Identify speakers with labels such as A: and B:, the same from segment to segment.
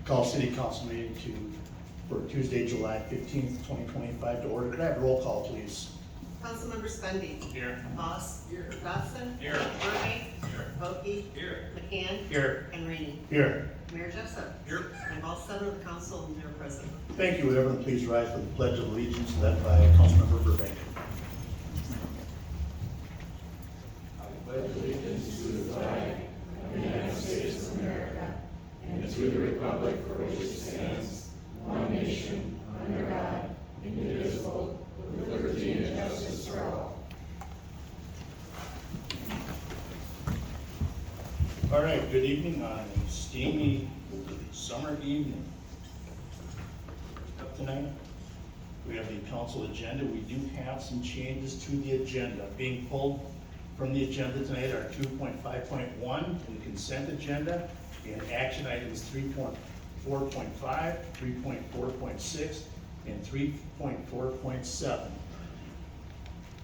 A: Call City Council meeting for Tuesday, July 15th, 2025 to order. Could I have a roll call, please?
B: Councilmember Spendy.
C: Here.
B: Moss. Here. Dodson.
C: Here.
B: Burbank.
C: Here.
B: Boki.
C: Here.
B: McCann.
A: Here.
B: And Rainey.
A: Here.
B: Mayor Jessup.
C: Here.
B: And all seven of the council and their present.
A: Thank you. Would everyone please rise for the Pledge of Allegiance led by Councilmember Burbank.
D: I pledge allegiance to the flag of the United States of America and to the republic for which it stands, one nation, under God, indivisible, with liberty and justice for all.
A: All right, good evening on a steamy summer evening. Up tonight, we have the council agenda. We do have some changes to the agenda. Being pulled from the agenda tonight are 2.5.1 in the consent agenda and action items 3.4.5, 3.4.6, and 3.4.7.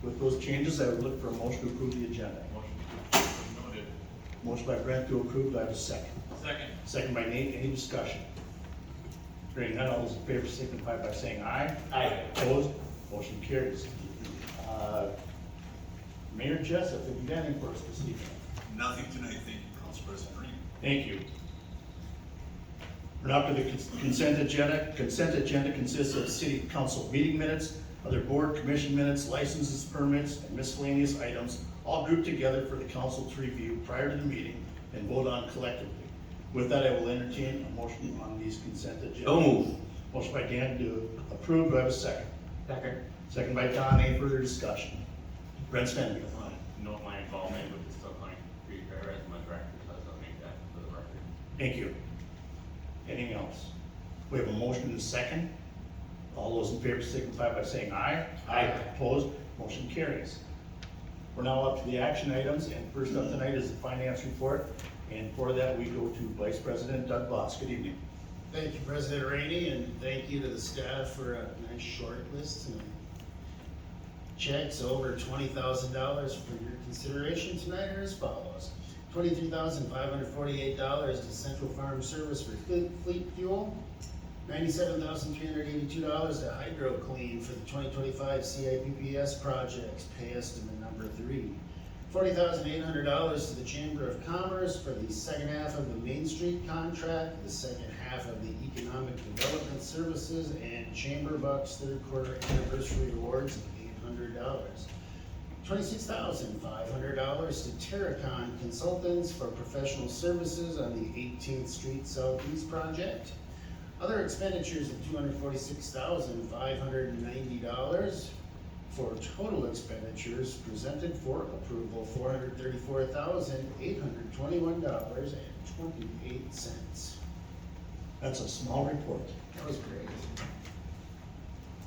A: With those changes, I would look for a motion to approve the agenda.
C: Noted.
A: Motion by Brent to approve, do I have a second?
C: Second.
A: Second by Nate, any discussion? Hearing none, all those in favor signify by saying aye.
C: Aye.
A: Opposed, motion carries. Mayor Jessup, have you got any for us this evening?
E: Nothing tonight, thank you, Council President Reed.
A: Thank you. We're now to the consent agenda. Consent agenda consists of city council meeting minutes, other board commission minutes, licenses, permits, and miscellaneous items, all grouped together for the council to review prior to the meeting and vote on collectively. With that, I will entertain a motion on these consent agenda.
C: So move.
A: Motion by Dan to approve, do I have a second?
C: Second.
A: Second by Don, any further discussion? Brent Stenby.
C: Note my involvement with the Still County Free Fair as my director, so I'll make that for the record.
A: Thank you. Anything else? We have a motion and a second. All those in favor signify by saying aye.
C: Aye.
A: Opposed, motion carries. We're now up to the action items, and first up tonight is the finance report. And for that, we go to Vice President Doug Boss. Good evening.
F: Thank you, President Rainey, and thank you to the staff for a nice short list and checks over $20,000 for your consideration tonight are as follows. $23,548 to Central Farm Service for fleet fuel. $97,382 to Hydro Clean for the 2025 CIPPS projects, pay estimate number 3. $40,800 to the Chamber of Commerce for the second half of the Main Street contract, the second half of the Economic Development Services, and Chamber Bucks third quarter anniversary awards of $800. $26,500 to Terracon Consultants for professional services on the 18th Street Southeast project. Other expenditures of $246,590 for total expenditures presented for approval $434,821.28.
A: That's a small report.
F: That was great.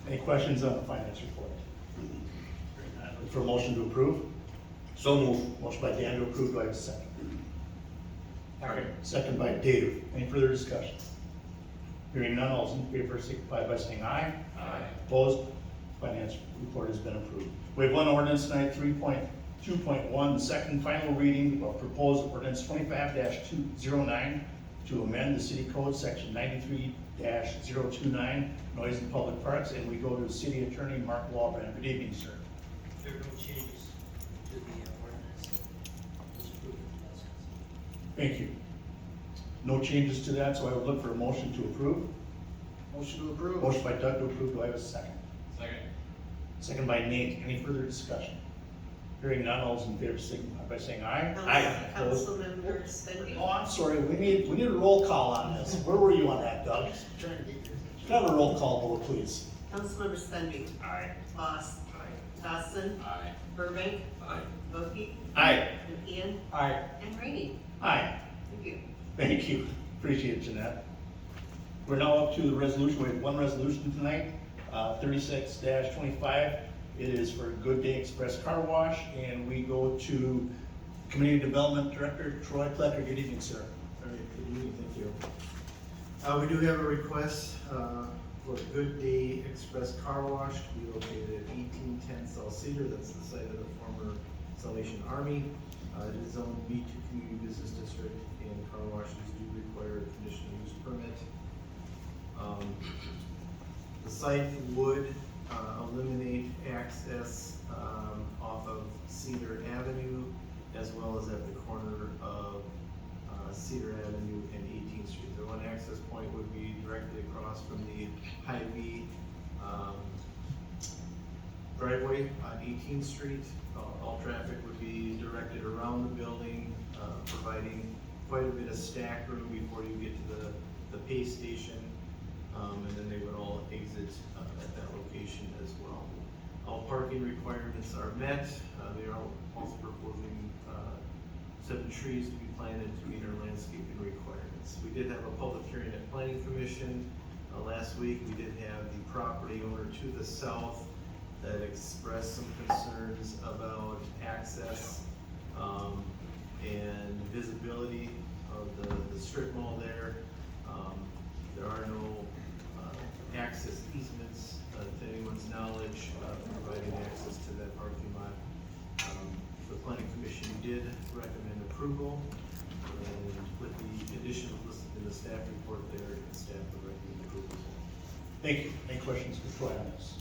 A: Any questions on the finance report? Look for a motion to approve.
C: So move.
A: Motion by Dan to approve, do I have a second?
C: Second.
A: Second by Dave. Any further discussion? Hearing none, all those in favor signify by saying aye.
C: Aye.
A: Opposed? Finance report has been approved. We have one ordinance tonight, 3.2.1, second final reading of proposed ordinance 25-209 to amend the city code section 93-029, noise in public parks, and we go to City Attorney Mark Walbrand. Good evening, sir.
G: There are no changes to the ordinance that was approved in the last council.
A: Thank you. No changes to that, so I would look for a motion to approve.
F: Motion to approve.
A: Motion by Doug to approve, do I have a second?
C: Second.
A: Second by Nate. Any further discussion? Hearing none, all those in favor signify by saying aye. Opposed?
B: Councilmember Spendy.
A: Oh, I'm sorry, we need a roll call on this. Where were you on that, Doug?
F: Trying to get your
A: Can I have a roll call vote, please?
B: Councilmember Spendy.
C: Aye.
B: Moss.
C: Aye.
B: Dodson.
C: Aye.
B: Burbank.
C: Aye.
B: Boki.
A: Aye.
B: McCann.
C: Aye.
B: And Rainey.
A: Aye.
B: Thank you.
A: Thank you. Appreciate it, Jeanette. We're now up to the resolution. We have one resolution tonight, 36-25. It is for Good Day Express Car Wash, and we go to Community Development Director Troy Plecker. Good evening, sir.
H: All right, good evening, thank you. We do have a request for Good Day Express Car Wash to be located at 1810 South Cedar. That's the site of the former Salvation Army. It is zoned B2 Community Business District, and car washes do require a conditional use permit. site would eliminate access off of Cedar Avenue as well as at the corner of Cedar Avenue and 18th Street. The one access point would be directly across from the Hy-Vee driveway on 18th Street. All traffic would be directed around the building, providing quite a bit of stack room before you get to the pay station. And then they would all exit at that location as well. All parking requirements are met. They are also proposing 7 trees to be planted to meet our landscaping requirements. We did have a public hearing at Planning Commission last week. We did have the property owner to the south that expressed some concerns about access and visibility of the strip mall there. There are no access easements to anyone's knowledge providing access to that parking lot. The Planning Commission did recommend approval, and with the additions listed in the staff report there, staff would recommend approval.
A: Thank you. Any questions for Troy on this?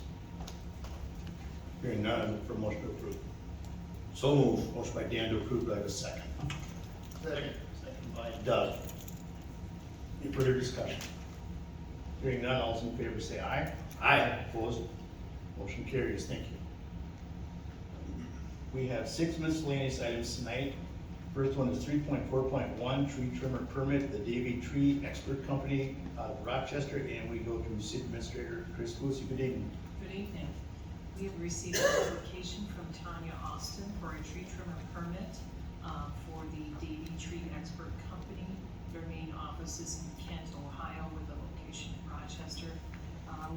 A: Hearing none, I look for a motion to approve. So moved. Motion by Dan to approve, do I have a second? Second. Second by Doug. Any further discussion? Hearing none, all those in favor say aye. Aye. Opposed? Motion carries. Thank you. We have 6 miscellaneous items tonight. First one is 3.4.1 tree trimmer permit, the Davy Tree Expert Company out of Rochester, and we go to City Administrator Chris Boosie. Good evening.
I: Good evening. We have received an application from Tanya Austin for a tree trimmer permit for the Davy Tree Expert Company. Their main office is in Kent, Ohio, with a location in Rochester.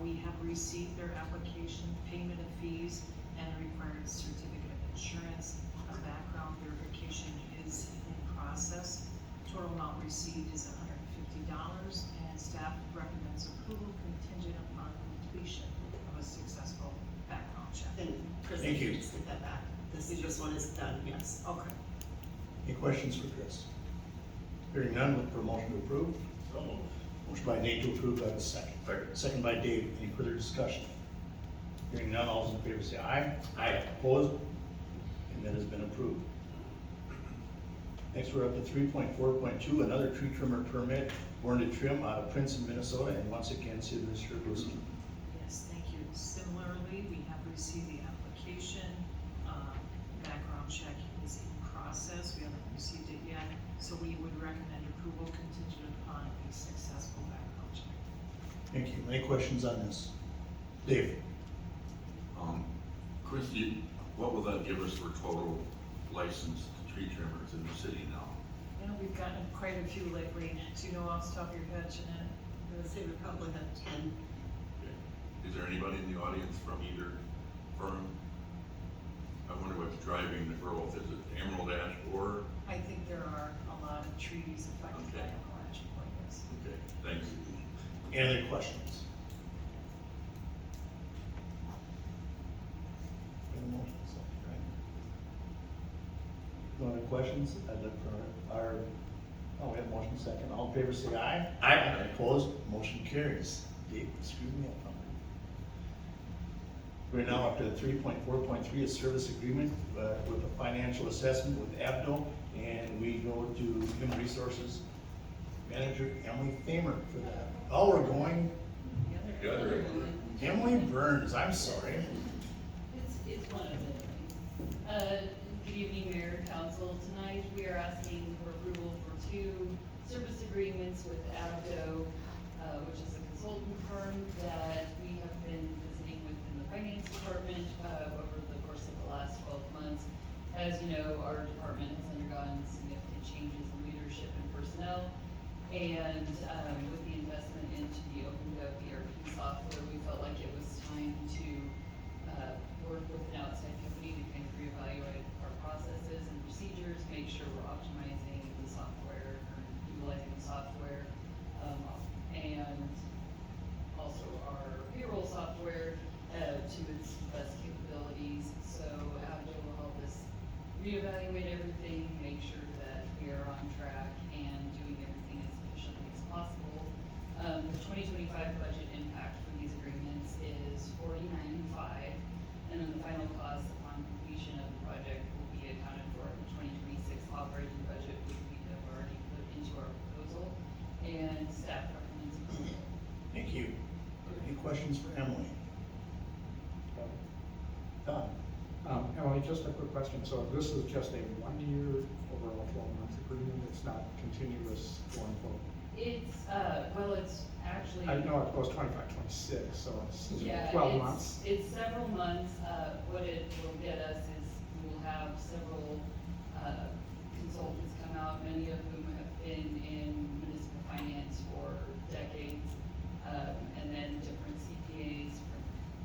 I: We have received their application, payment of fees, and a required certificate of insurance. A background verification is in process. Total amount received is $150, and staff recommends approval contingent upon completion of a successful background check.
B: And Chris,
A: Thank you.
B: just take that back. This one is done, yes.
I: Okay.
A: Any questions for Chris? Hearing none, look for a motion to approve.
C: So moved.
A: Motion by Nate to approve, do I have a second? Second by Dave. Any further discussion? Hearing none, all those in favor say aye. Aye. Opposed? And that has been approved. Next, we're up to 3.4.2, another tree trimmer permit, Born to Trim out of Princeton, Minnesota, and once again, City Administrator Boosie.
I: Yes, thank you. Similarly, we have received the application. Background check is in process. We haven't received it yet, so we would recommend approval contingent upon a successful background check.
A: Thank you. Any questions on this? Dave?
J: Chris, what will that give us for total licensed tree trimmers in the city now?
I: You know, we've gotten quite a few lately. Do you know off the top of your head, Jeanette?
B: I would say we probably have 10.
J: Okay. Is there anybody in the audience from either firm? I wonder what's driving the growth. Is it Emerald Ash or?
I: I think there are a lot of trees affected by emerald ash pointers.
J: Okay, thanks.
A: Any other questions? No other questions? I'd look for we have motion second. All in favor say aye. Aye. Opposed? Motion carries. Dave, screw me up. We're now up to 3.4.3, a service agreement with a financial assessment with Abdo, and we go to Human Resources Manager Emily Famer for that. Oh, we're going
I: The other
A: Emily Burns, I'm sorry.
K: It's one of the, good evening, Mayor, Council. Tonight, we are asking for approval for 2 service agreements with Abdo, which is a consultant firm that we have been visiting with in the finance department, over the course of the last 12 months. As you know, our department has undergone significant changes in leadership and personnel. And, with the investment into the OpenGov ERP software, we felt like it was time to, work with an outside company to kind of reevaluate our processes and procedures, make sure we're optimizing the software, or utilizing the software, and also our payroll software, to its best capabilities. So Abdo will help us reevaluate everything, make sure that we are on track and doing everything as efficiently as possible. The 2025 budget impact for these agreements $49,500, and then the final cost upon completion of the project will be accounted for in the 2026 operating budget, which we have already put into our proposal, and staff recommends approval.
A: Thank you. Any questions for Emily? Don?
L: Emily, just a quick question. So this is just a 1 year overall 12-month agreement? It's not continuous going forward?
K: It's, well, it's actually.
L: I know it goes 25, 26, so it's
K: Yeah,
L: 12 months.
K: It's several months. What it will get us is we will have several consultants come out, many of whom have been in municipal finance for decades. And then different CPAs,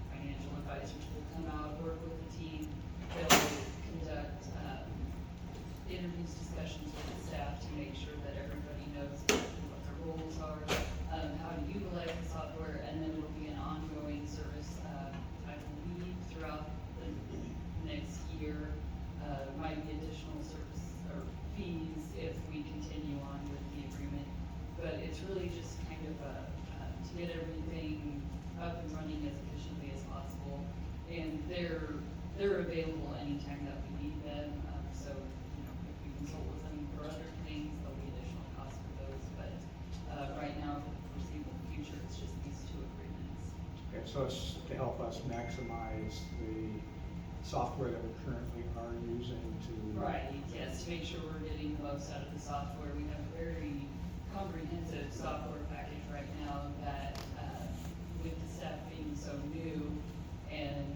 K: financial advisors will come out, work with the team. They'll conduct interviews, discussions with the staff to make sure that everybody knows exactly what their roles are, how to utilize the software, and then it will be an ongoing service, I believe, throughout the next year. Might be additional service or fees if we continue on with the agreement, but it's really just kind of to get everything up and running as efficiently as possible. And they're available anytime that we need them. So, you know, if we consult with them for other things, there'll be additional costs for those. But right now, for the foreseeable future, it's just these two agreements.
L: Okay, so it's to help us maximize the software that we currently are using to.
K: Right, yes, to make sure we're getting the most out of the software. We have a very comprehensive software package right now that, with the staff being so new and,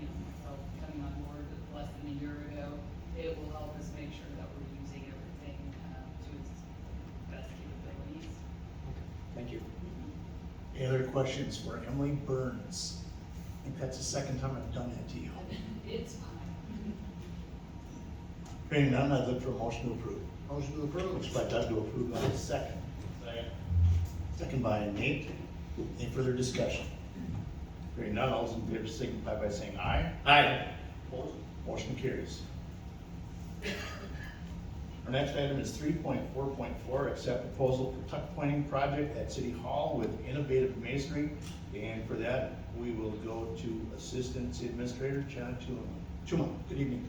K: you know, myself coming on board less than a year ago, it will help us make sure that we're using everything to its best capabilities.
L: Thank you.
A: Any other questions for Emily Burns? I think that's the second time I've done that to you.
K: It's fine.
A: Hearing none, I'd look for a motion to approve.
F: Motion to approve.
A: Motion by Doug to approve, by second.
C: Second.
A: Second by Nate. Any further discussion? Hearing none, all those in favor signify by saying aye.
C: Aye.
A: Opposed? Motion carries. Our next item is 3.4.4, accept proposal for tuck pointing project at City Hall with innovative masonry. And for that, we will go to Assistant City Administrator Jenna Chuma. Good evening.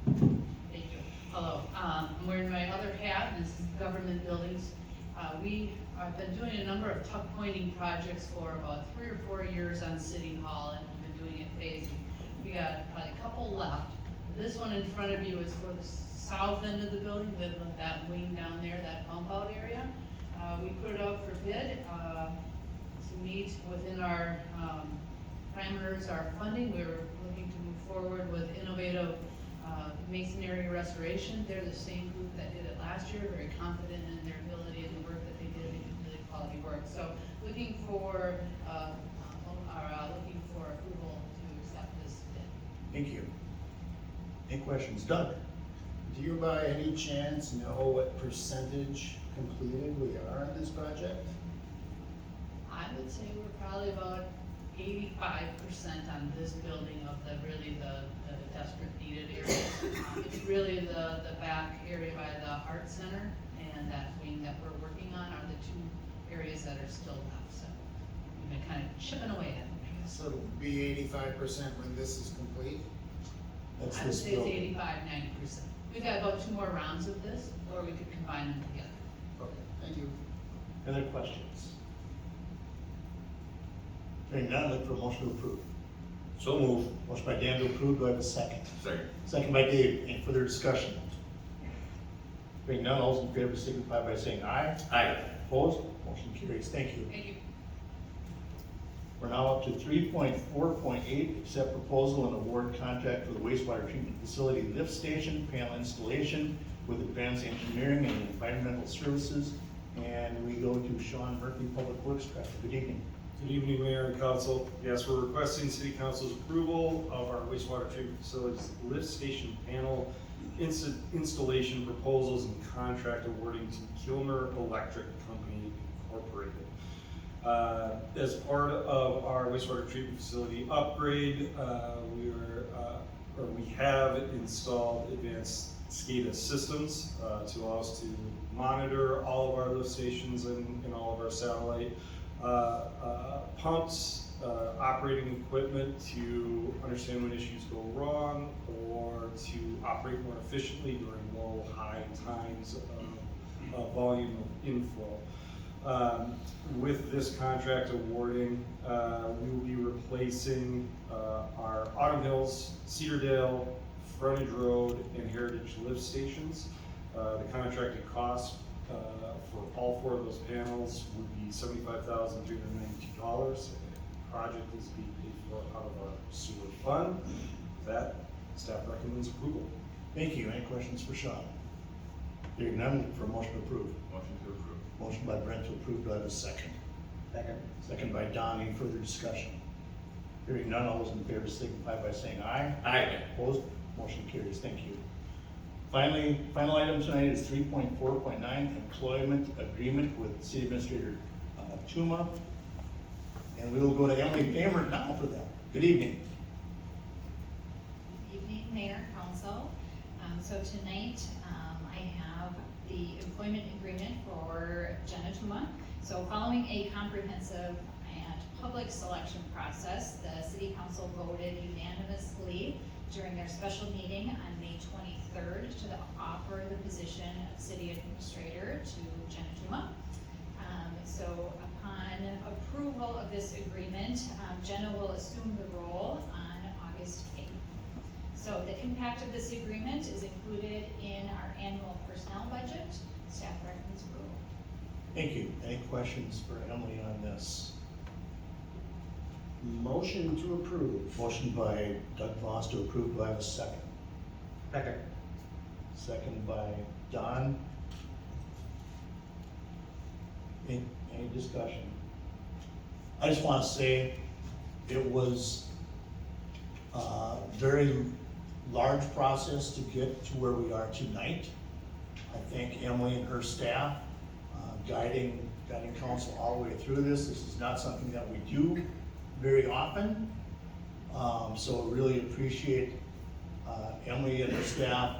M: Thank you. Hello. I'm wearing my other hat, and this is government buildings. I've been doing a number of tuck pointing projects for about 3 or 4 years on City Hall, and we've been doing it phased. We got probably a couple left. This one in front of you is for the south end of the building, that wing down there, that pump out area. We put it out for bid to meet within our parameters, our funding. We were looking to move forward with innovative masonry restoration. They're the same group that did it last year, very confident in their ability and the work that they did. They did really quality work. So looking for approval to accept this bid.
A: Thank you. Any questions? Doug?
F: Do you by any chance know what percentage completed we are on this project?
M: I would say we're probably about 85% on this building of the desperate needed areas. It's really the back area by the Art Center and that wing that we're working on are the two areas that are still left. So we've been kind of chipping away at them, I guess.
F: So it'll be 85% when this is complete?
A: That's
M: I would
A: this
M: say it's
A: building.
M: 85, 90%. We've got about 2 more rounds of this, or we could combine them together.
F: Okay, thank you.
A: Other questions? Hearing none, look for a motion to approve.
C: So move.
A: Motion by Dan to approve, do I have a second?
J: Second.
A: Second by Dave, any further discussion? Hearing none, all those in favor signify by saying aye.
C: Aye.
A: Opposed? Motion carries, thank you.
M: Thank you.
A: We're now up to 3.4.8, accept proposal and award contract for the wastewater treatment facility lift station panel installation with Advanced Engineering and Environmental Services. And we go to Sean Murphy, Public Works Director. Good evening.
N: Good evening, Mayor and Council. Yes, we're requesting City Council's approval of our wastewater treatment facilities lift station panel installation proposals and contract awarding to Kilmer Electric Company Incorporated. As part of our wastewater treatment facility upgrade, we have installed advanced SCADA systems to allow us to monitor all of our lift stations and all of our satellite pumps operating equipment to understand when issues go wrong or to operate more efficiently during low, high times of volume of inflow. With this contract awarding, we will be replacing our Autumn Hills, Cedardale, Frontage Road, and Heritage lift stations. The contracted cost for all 4 of those panels would be $75,392. The project is being paid for out of our sewer fund. With that, staff recommends approval.
A: Thank you. Any questions for Sean? Hearing none, look for a motion to approve.
J: Motion to approve.
A: Motion by Brent to approve. Do I have a second?
F: Second.
A: Second by Don. Any further discussion? Hearing none, all those in favor signify by saying aye.
C: Aye.
A: Opposed? Motion carries. Thank you. Finally, final item tonight is 3.4.9, employment agreement with City Administrator Tuma. And we will go to Emily Famer now for that. Good evening.
O: Good evening, Mayor, Council. So tonight, I have the employment agreement for Jenna Tuma. So following a comprehensive and public selection process, the City Council voted unanimously during their special meeting on May 23rd to offer the position of City Administrator to Jenna Tuma. So upon approval of this agreement, Jenna will assume the role on August 8th. So the impact of this agreement is included in our annual personnel budget. Staff recommends approval.
A: Thank you. Any questions for Emily on this?
F: Motion to approve.
A: Motion by Doug Voss to approve. Do I have a second?
F: Second.
A: Second by Don. Any discussion? I just want to say it was a very large process to get to where we are tonight. I thank Emily and her staff guiding council all the way through this. This is not something that we do very often. So really appreciate Emily and her staff.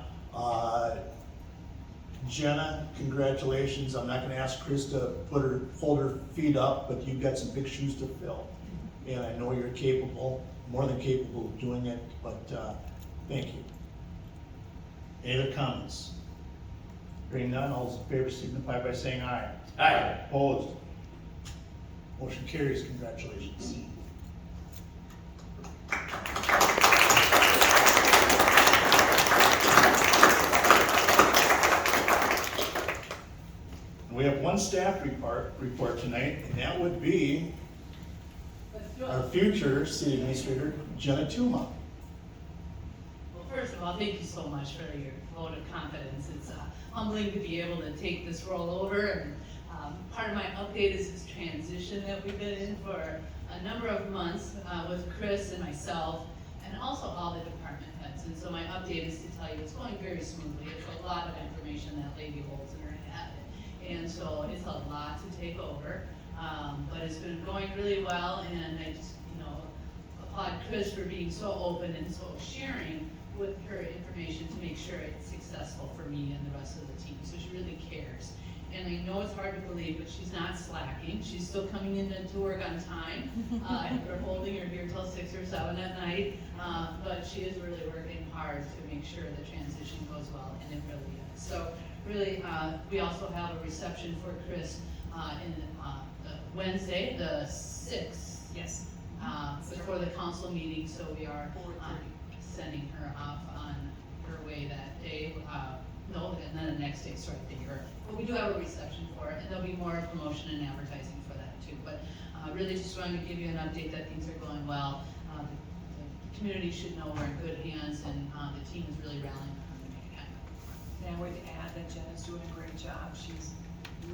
A: Jenna, congratulations. I'm not gonna ask Chris to hold her feet up, but you've got some big shoes to fill. And I know you're capable, more than capable of doing it, but thank you. Any other comments? Hearing none, all those in favor signify by saying aye.
C: Aye.
A: Opposed? Motion carries. Congratulations. We have one staff report tonight, and that would be our future city administrator, Jenna Tuma.
M: Well, first of all, thank you so much for your vote of confidence. It's humbling to be able to take this role over. And part of my update is this transition that we've been in for a number of months with Chris and myself, and also all the department heads. And so my update is to tell you it's going very smoothly. It's a lot of information that lady holds in her head. And so it's a lot to take over. But it's been going really well, and I just, applaud Chris for being so open and so sharing with her information to make sure it's successful for me and the rest of the team. So she really cares. And I know it's hard to believe, but she's not slacking. She's still coming in to work on time. We're holding her here till 6 or 7 at night. But she is really working hard to make sure the transition goes well, and it really is. So really, we also have a reception for Chris in Wednesday, the 6th.
I: Yes.
M: Before the council meeting, so we are sending her off on her way that day. No, and then the next day, sorry, the day early. But we do have a reception for it, and there'll be more promotion and advertising for that too. But really just wanted to give you an update that things are going well. The community should know we're in good hands, and the team is really rallying around the main guy.
I: And I would add that Jenna's doing a great job. She's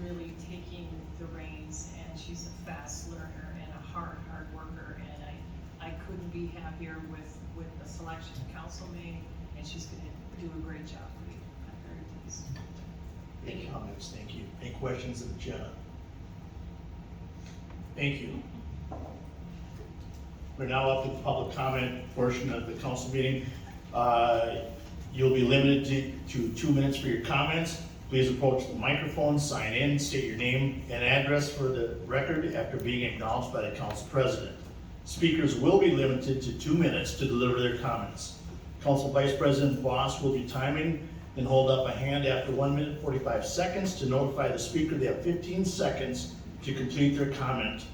I: really taking the reins, and she's a fast learner and a hard worker. And I couldn't be happier with the selection the council made, and she's gonna do a great job for you. I'm very pleased.
A: Any comments? Thank you. Any questions of Jenna? Thank you. We're now up to the public comment portion of the council meeting. You'll be limited to 2 minutes for your comments. Please approach the microphone, sign in, state your name and address for the record after being acknowledged by the council president. Speakers will be limited to 2 minutes to deliver their comments. Council Vice President Boss will be timing and hold up a hand after 1 minute 45 seconds to notify the speaker they have 15 seconds to complete their comment.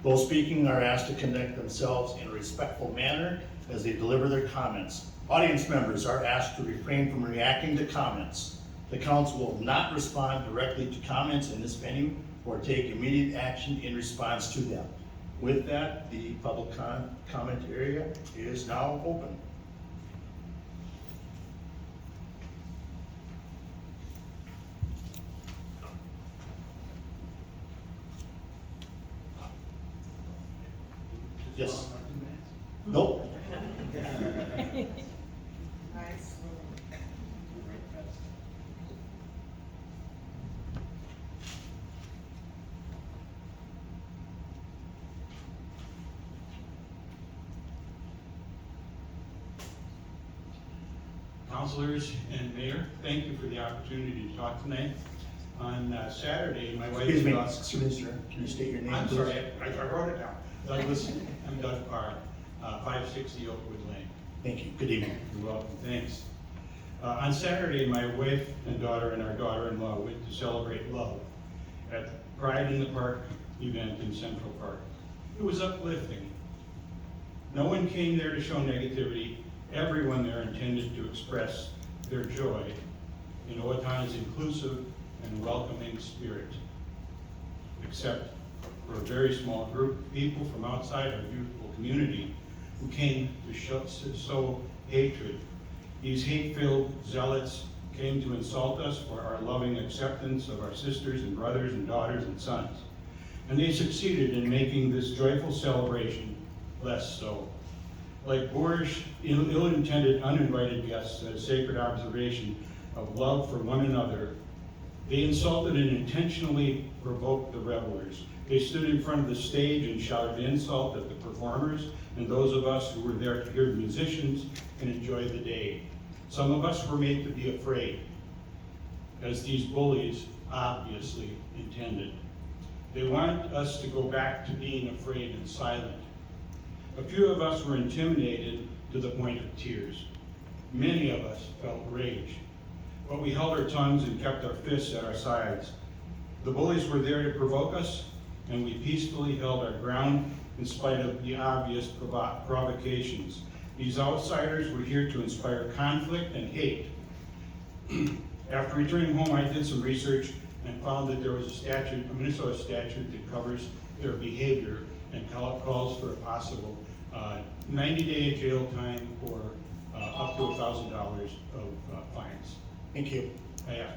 A: Those speaking are asked to conduct themselves in a respectful manner as they deliver their comments. Audience members are asked to refrain from reacting to comments. The council will not respond directly to comments in this venue or take immediate action in response to them. With that, the public comment area is now open. Yes. Nope.
B: Nice.
P: Councilors and Mayor, thank you for the opportunity to talk tonight. On Saturday, my wife...
A: Excuse me, sir. Can you state your name,
P: I'm
A: please?
P: sorry, I wrote it down. Douglas, I'm Doug Parr, 560 Oakwood Lane.
A: Thank you. Good evening.
P: You're welcome, thanks. On Saturday, my wife and daughter and our daughter-in-law went to celebrate love at Pride in the Park event in Central Park. It was uplifting. No one came there to show negativity. Everyone there intended to express their joy in Owatonna's inclusive and welcoming spirit, except for a very small group of people from outside our beautiful community who came to sow hatred. These hate-filled zealots came to insult us for our loving acceptance of our sisters and brothers and daughters and sons. And they succeeded in making this joyful celebration less so. Like boorish, ill-intended, uninvited guests at a sacred observation of love for one another, they insulted and intentionally provoked the revelers. They stood in front of the stage and shouted insult at the performers and those of us who were there to hear the musicians and enjoy the day. Some of us were made to be afraid, as these bullies obviously intended. They want us to go back to being afraid and silent. A few of us were intimidated to the point of tears. Many of us felt rage, but we held our tongues and kept our fists at our sides. The bullies were there to provoke us, and we peacefully held our ground in spite of the obvious provocations. These outsiders were here to inspire conflict and hate. After returning home, I did some research and found that there was a Minnesota statute that covers their behavior and calls for a possible 90-day jail time or up to $1,000 of fines.
A: Thank you.
P: Yeah.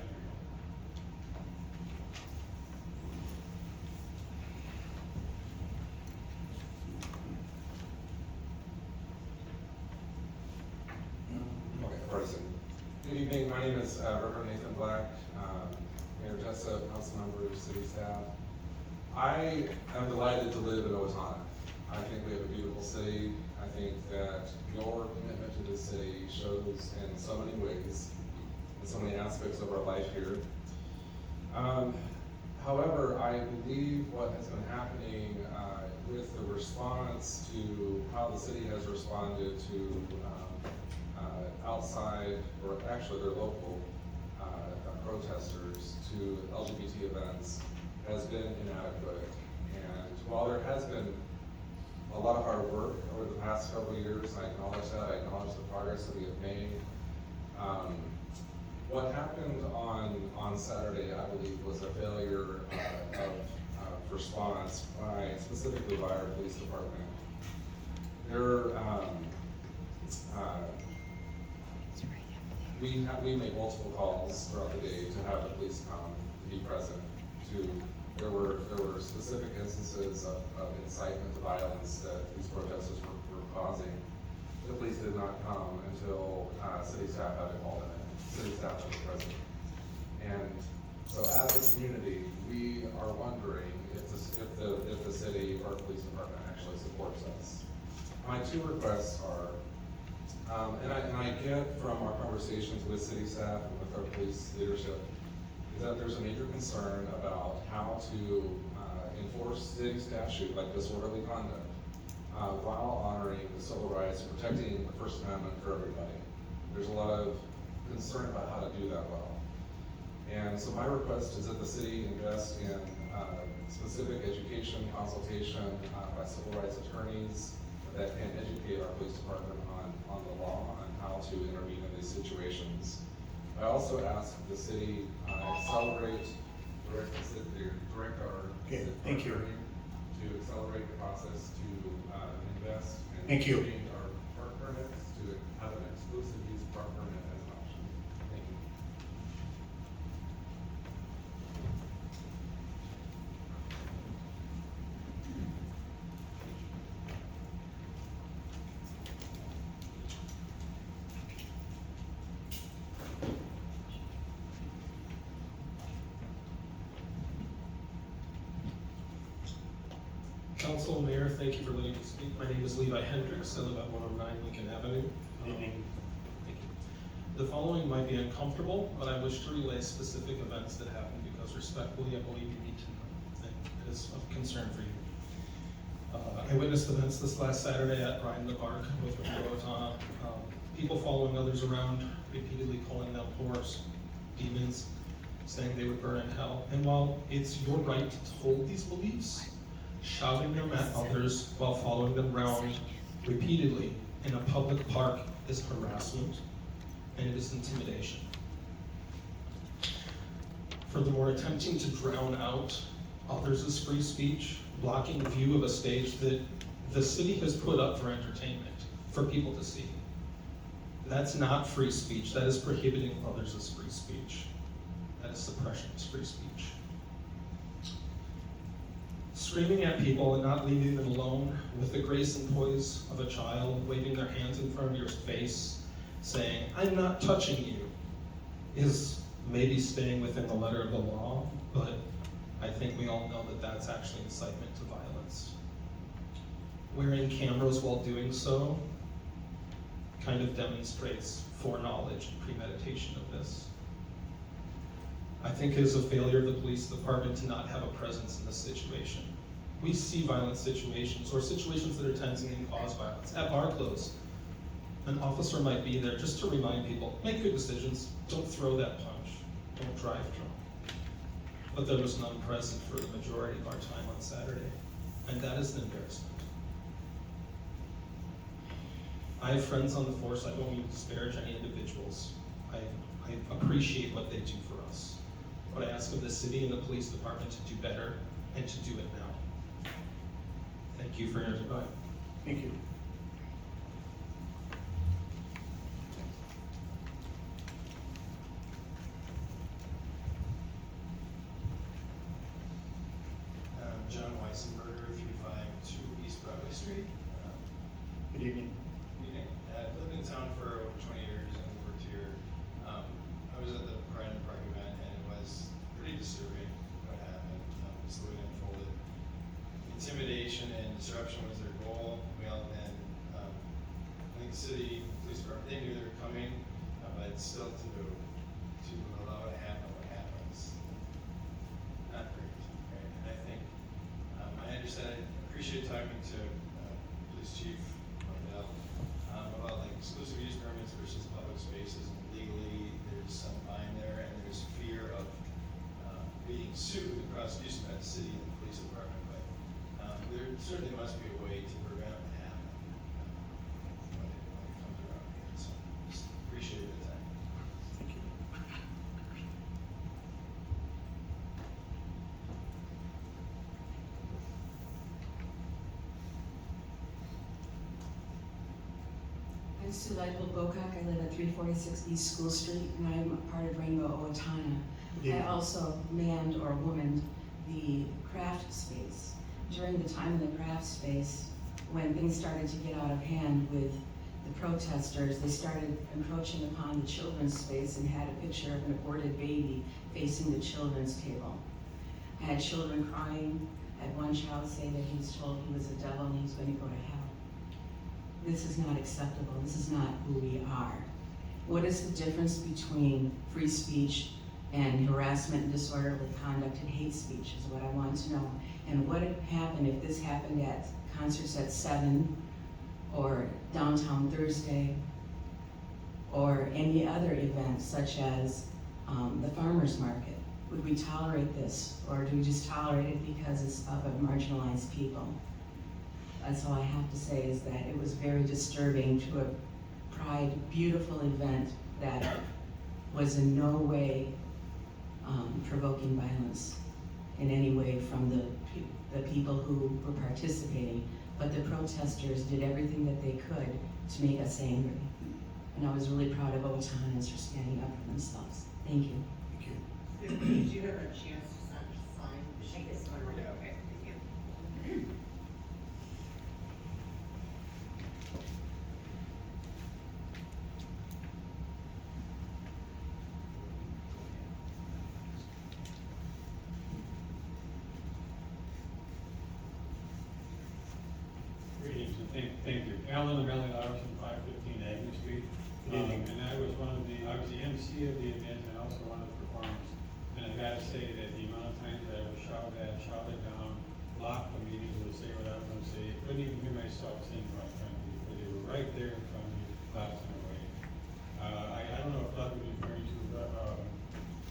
Q: Okay, person. Good evening, my name is Reverend Nathan Black, Mayor Jessup, council members, city staff. I am delighted to live in Owatonna. I think we have a beautiful city. I think that your commitment to this city shows in so many ways, in so many aspects of our life here. However, I believe what has been happening with the response to how the city has responded to outside, or actually their local protesters to LGBT events has been inadequate. And while there has been a lot of hard work over the past couple of years, I acknowledge that, I acknowledge the progress that we have made. What happened on Saturday, I believe, was a failure of response specifically by our police department. We made multiple calls throughout the day to have the police come, to be present. There were specific instances of incitement to violence that these protesters were causing. The police did not come until city staff had to call them in, city staff had to be present. And so as a community, we are wondering if the city or police department actually supports us. My two requests are, and I get from our conversations with city staff and with our police leadership, is that there's a major concern about how to enforce city statute like disorderly conduct while honoring the civil rights and protecting the First Amendment for everybody. There's a lot of concern about how to do that well. And so my request is that the city invest in specific education, consultation by civil rights attorneys that can educate our police department on the law, on how to intervene in these situations. I also ask the city direct our
A: Okay, thank you.
Q: attorney to accelerate the process to invest in
A: Thank you.
Q: getting our park permits, to have an exclusive use park permit as an option. Thank you.
R: Council, Mayor, thank you for letting me speak. My name is Levi Hendricks. I live at 109 Lincoln Avenue. Thank you. The following might be uncomfortable, but I wish to relay specific events that happened because respectfully, I believe you need to know. And it is of concern for you. I witnessed events this last Saturday at Rainbowatonna with Owatonna. People following others around, repeatedly calling them whores, demons, saying they would burn in hell. And while it's your right to hold these beliefs, shouting them at others while following them around repeatedly in a public park is harassment and it is intimidation. Furthermore, attempting to drown out others is free speech, blocking view of a stage that the city has put up for entertainment, for people to see. That's not free speech, that is prohibiting others as free speech. That is suppression, it's free speech. Screaming at people and not leaving them alone with the grace and poise of a child, waving their hands in front of your face, saying, "I'm not touching you," is maybe staying within the letter of the law, but I think we all know that that's actually incitement to violence. Wearing cameras while doing so kind of demonstrates foreknowledge and premeditation of this. I think it is a failure of the police department to not have a presence in this situation. We see violent situations or situations that are tense and can cause violence. At bar close, an officer might be there just to remind people, make good decisions, don't throw that punch, don't drive drunk. But there was none present for the majority of our time on Saturday, and that is an embarrassment. I have friends on the force, I don't mean to disparage any individuals. I appreciate what they do for us. But I ask of the city and the police department to do better and to do it now. Thank you for your time.
A: Thank you.
S: John Weissenberger, 352 East Broadway Street.
A: Good evening.
S: I've lived in town for over 20 years and worked here. I was at the Pride in the Park event and it was pretty disturbing what happened. Just the way it unfolded. Intimidation and disruption was their goal. I think the city police department, they knew they were coming, but still to allow it to happen what happens, not great. Right? And I think I appreciate talking to Police Chief Mardell about like exclusive use permits versus public spaces. And legally, there's some line there, and there's fear of being sued and prosecution by the city and the police department. But there certainly must be a way to prevent it happening when it comes around here. So just appreciate the time.
A: Thank you.
T: I'm Sue Lightfoot-Bocock. I live at 346 East School Street, and I'm part of Rainbowatonna. I also manned or womaned the craft space. During the time in the craft space, when things started to get out of hand with the protesters, they started encroaching upon the children's space and had a picture of an aborted baby facing the children's table. I had children crying. I had one child say that he was told he was a devil and he was going to go to hell. This is not acceptable. This is not who we are. What is the difference between free speech and harassment and disorderly conduct and hate speech is what I want to know. And what would happen if this happened at concerts at 7 or Downtown Thursday or any other event such as the farmer's market? Would we tolerate this, or do we just tolerate it because it's of a marginalized people? That's all I have to say, is that it was very disturbing to a Pride, beautiful event that was in no way provoking violence in any way from the people who were participating, but the protesters did everything that they could to make us angry. And I was really proud of Owatonnans for standing up for themselves. Thank you.
A: Thank you.
B: Did you have a chance to sign? She gets one right. Okay, thank you.
P: Greetings, and thank you. Alan O'Malley Larson, 515 Agnew Street. And I was I was the MC of the event and also one of the performers. And I gotta say that the amount of times that I was shouted at, shouted down, blocked the meeting to say what I was gonna say, I couldn't even hear myself saying what I was trying to do, because they were right there in front of me, blasting away. I don't know if Doug was referring to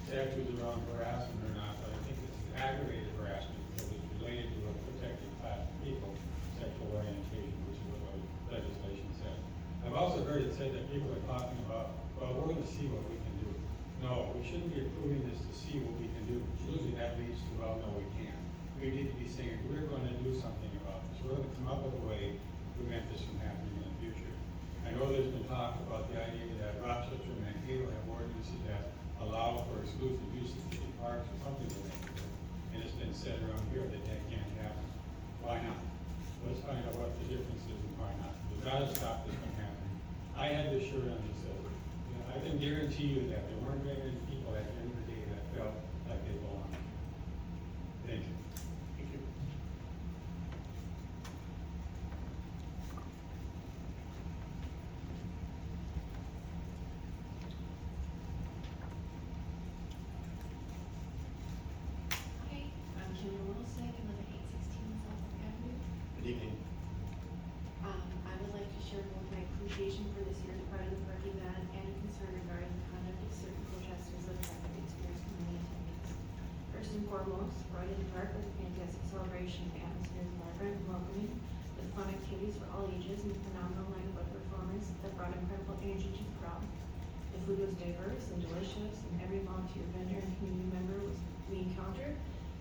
P: statutes around harassment or not, but I think it's aggravated harassment because it's related to a protected class of people, sexual orientation, which is what the legislation says. I've also heard it said that people are talking about, well, we're gonna see what we can do. No, we shouldn't be approving this to see what we can do. Usually that leads to, well, no, we can't. We need to be saying, we're gonna do something about this. We're gonna come up with a way to prevent this from happening in the future. I know there's been talk about the idea that Rochester and Mankato have ordinances that allow for exclusive use of city parks or something of that nature. And it's been said around here that that can't happen. Why not? Let's find out what the difference is and why not. We've got to stop this from happening. I had the assurance that, I can guarantee you that there weren't very many people at the end of the day that felt like they belonged. Thank you.
A: Thank you.
U: Hi, I'm Kimber Wilson, I live at 816 South Avenue.
A: Good evening.
U: I would like to share both my appreciation for this year's Pride in the Park event and a concern regarding the conduct of certain protesters that affected the experience of many attendees. First and foremost, Pride in the Park was a fantastic celebration. The atmosphere is vibrant and welcoming, with fun activities for all ages and a phenomenal lineup of performers that brought incredible energy to the crowd. The food was diverse and delicious, and every volunteer vendor and community member we encountered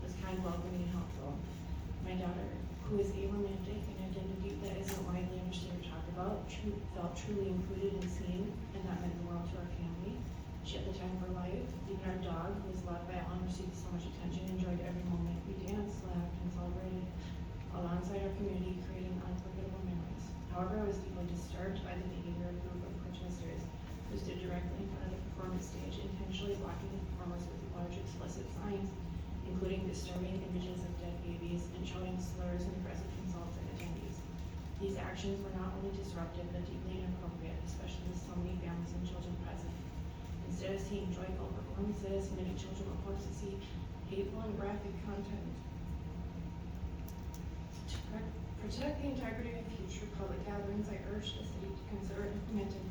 U: was kind, welcoming, and helpful. My daughter, who is aromantic, an identity that isn't widely understood or talked about, felt truly included and seen, and that meant the world to our family. She had the time of her life. Even our dog, who was loved by all and received so much attention, enjoyed every moment. We danced, laughed, and celebrated alongside our community, creating unforgettable memories. However, I was deeply disturbed by the behavior of a group of protesters who stood directly in front of the performance stage, intentionally blocking the performers with large explicit signs, including disturbing images of dead babies and shouting slurs and aggressive insults at attendees. These actions were not only disruptive, but deeply inappropriate, especially with so many families and children present. Instead of seeing joyful performances, many children were forced to see hateful and graphic content. To protect the integrity of future public gatherings, I urge the city to consider implementing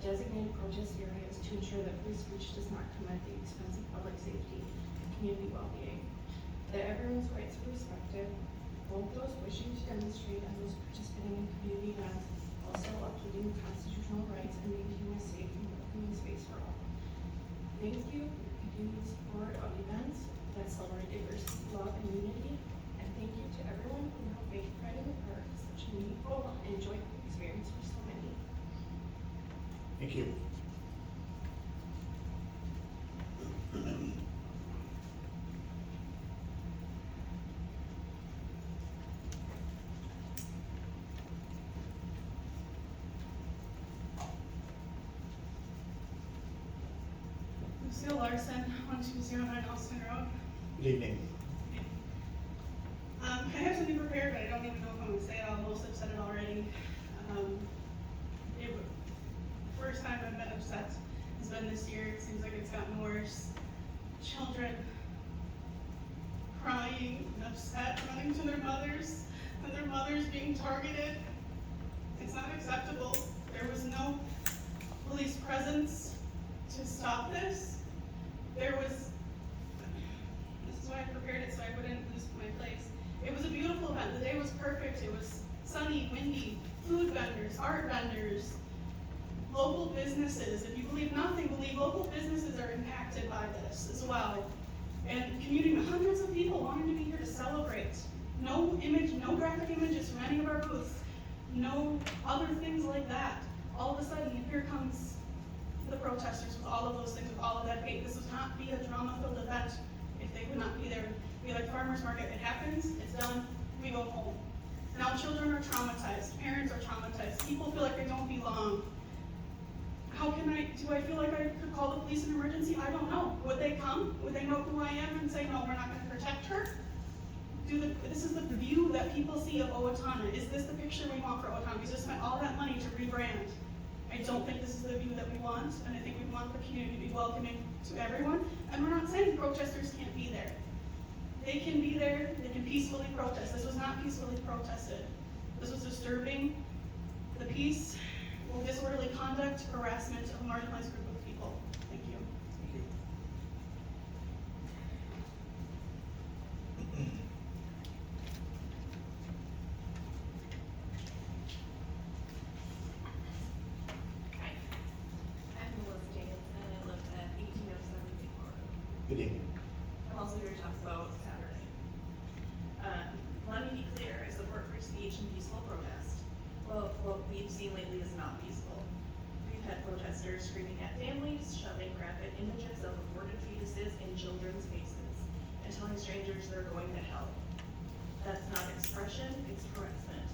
U: designated protest areas to ensure that free speech does not come at the expense of public safety and community well-being. That everyone's rights are respected, both those wishing to demonstrate and those participating in community events, also upholding constitutional rights and maintaining a safe and welcoming space for all. Thank you for your continued support of events that celebrate diversity, love, and unity, and thank you to everyone who helped make Pride in the Park such a meaningful and joyful experience for so many.
A: Thank you.
V: Lucille Larson, 1209 Austin Road.
A: Good evening.
V: I have something prepared, but I don't even know if I'm going to say it all. Most have said it already. First time I've been upset has been this year. It seems like it's gotten worse.
D: children crying and upset, running to their mothers, and their mothers being targeted. It's not acceptable. There was no police presence to stop this. This is why I prepared it, so I wouldn't lose my place. It was a beautiful event. The day was perfect. It was sunny, windy, food vendors, art vendors, local businesses. If you believe nothing, believe local businesses are impacted by this as well. And community, hundreds of people wanted to be here to celebrate. No image, no graphic images from any of our booths. No other things like that. All of a sudden, here comes the protesters with all of those things, with all of that hate. This would not be a drama-filled event if they would not be there. It'd be like farmer's market. It happens, it's done, we go home. Now children are traumatized, parents are traumatized, people feel like they don't belong. Do I feel like I could call the police an emergency? I don't know. Would they come? Would they know who I am and say, no, we're not gonna protect her? This is the view that people see of Owatonna. Is this the picture we want for Owatonna? We just spent all that money to rebrand. I don't think this is the view that we want, and I think we want the community to be welcoming to everyone. And we're not saying protesters can't be there. They can be there, they can peacefully protest. This was not peacefully protested. This was disturbing the peace, disorderly conduct, harassment of a marginalized group of people. Thank you.
A: Thank you.
E: I'm Melissa Davidson, and I live at 1807 Before.
A: Good evening.
E: I'm also here to talk about Saturday. Let me be clear, I support free speech and peaceful protest. Well, what we've seen lately is not peaceful. We've had protesters screaming at families, shoving graphic images of aborted fetuses in children's faces, and telling strangers they're going to hell. That's not expression, it's harassment,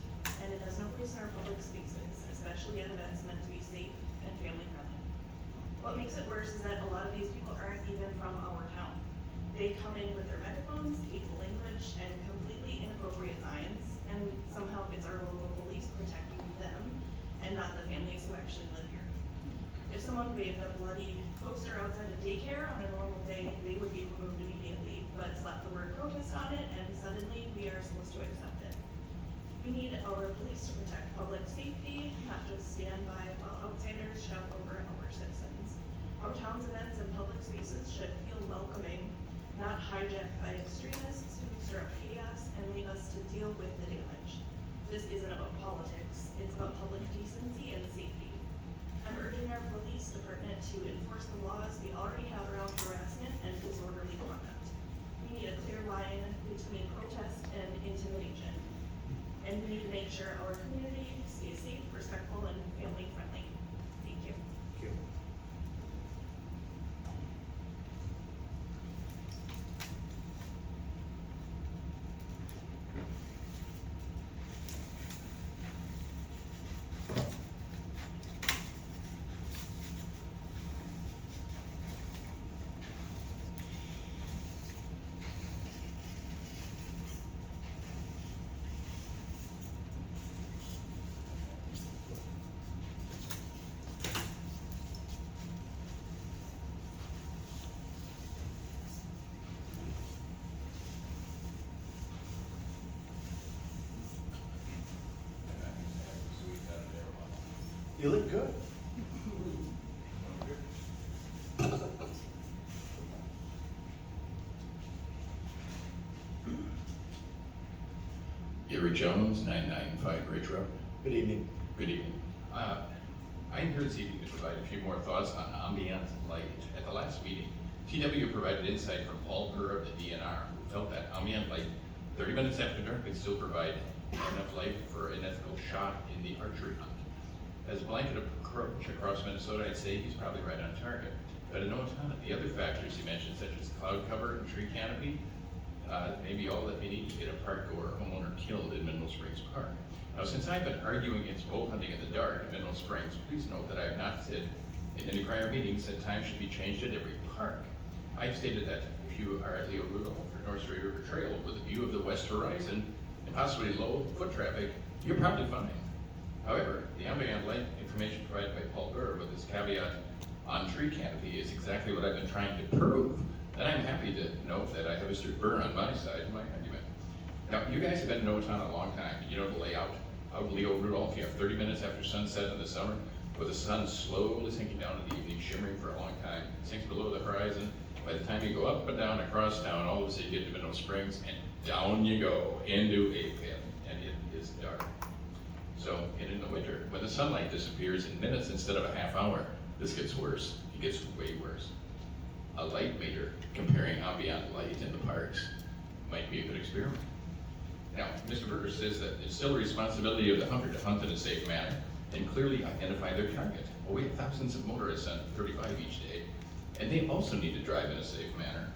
E: and it has no place in our public spaces, especially at events meant to be safe and family friendly. What makes it worse is that a lot of these people aren't even from our town. They come in with their megaphones, hateful language, and completely inappropriate signs, and somehow it's our local police protecting them, and not the families who actually live here. If someone waved a bloody poster outside a daycare on a normal day, they would be removed immediately, but slap the word protest on it, and suddenly we are supposed to accept it. We need our police to protect public safety, not just stand by while outsiders shout over our citizens. Our town's events and public spaces should feel welcoming, not hijacked by extremists who stir up chaos and leave us to deal with the damage. This isn't about politics, it's about public decency and safety. I'm urging our police department to enforce the laws we already have around harassment and disorderly conduct. We need a clear line between protest and intimidation. And we need to make sure our community stays safe, respectful, and family friendly. Thank you.
A: Thank you. You look good.
W: Gary Jones, 995 Ridge Road.
A: Good evening.
W: Good evening. I'm here this evening to provide a few more thoughts on ambient light. At the last meeting, TW provided insight from Paul Burr of the DNR, who felt that ambient light 30 minutes after dark could still provide enough light for an ethical shot in the archery hunt. As a blanket approach across Minnesota, I'd say he's probably right on target. But in Owatonna, the other factors he mentioned, such as cloud cover and tree canopy, may be all that we need to get a park goer or homeowner killed in Mineral Springs Park. Now, since I've been arguing against bow hunting in the dark in Mineral Springs, please note that I have not said in any prior meetings that time should be changed at every park. I've stated that if you are at Leo Rudolph or North Stray River Trail with a view of the west horizon and possibly low foot traffic, you're probably fine. However, the ambient light information provided by Paul Burr with his caveat on tree canopy is exactly what I've been trying to prove then I'm happy to note that I have Mr. Burr on my side in my argument. Now, you guys have been in Owatonna a long time. You know the layout. Out Leo Rudolph, you have 30 minutes after sunset in the summer, with the sun slowly sinking down in the evening, shimmering for a long time. It sinks below the horizon. By the time you go up and down across town, all of a sudden you get to Minnow Springs, and down you go into a pit, and it is dark. So, and in the winter, when the sunlight disappears in minutes instead of a half hour, this gets worse. It gets way worse. A light meter comparing ambient light in the parks might be a good experiment. Now, Mr. Berger says that it's still the responsibility of the hunter to hunt in a safe manner and clearly identify their target. Well, we have thousands of motorists on 35 each day, and they also need to drive in a safe manner.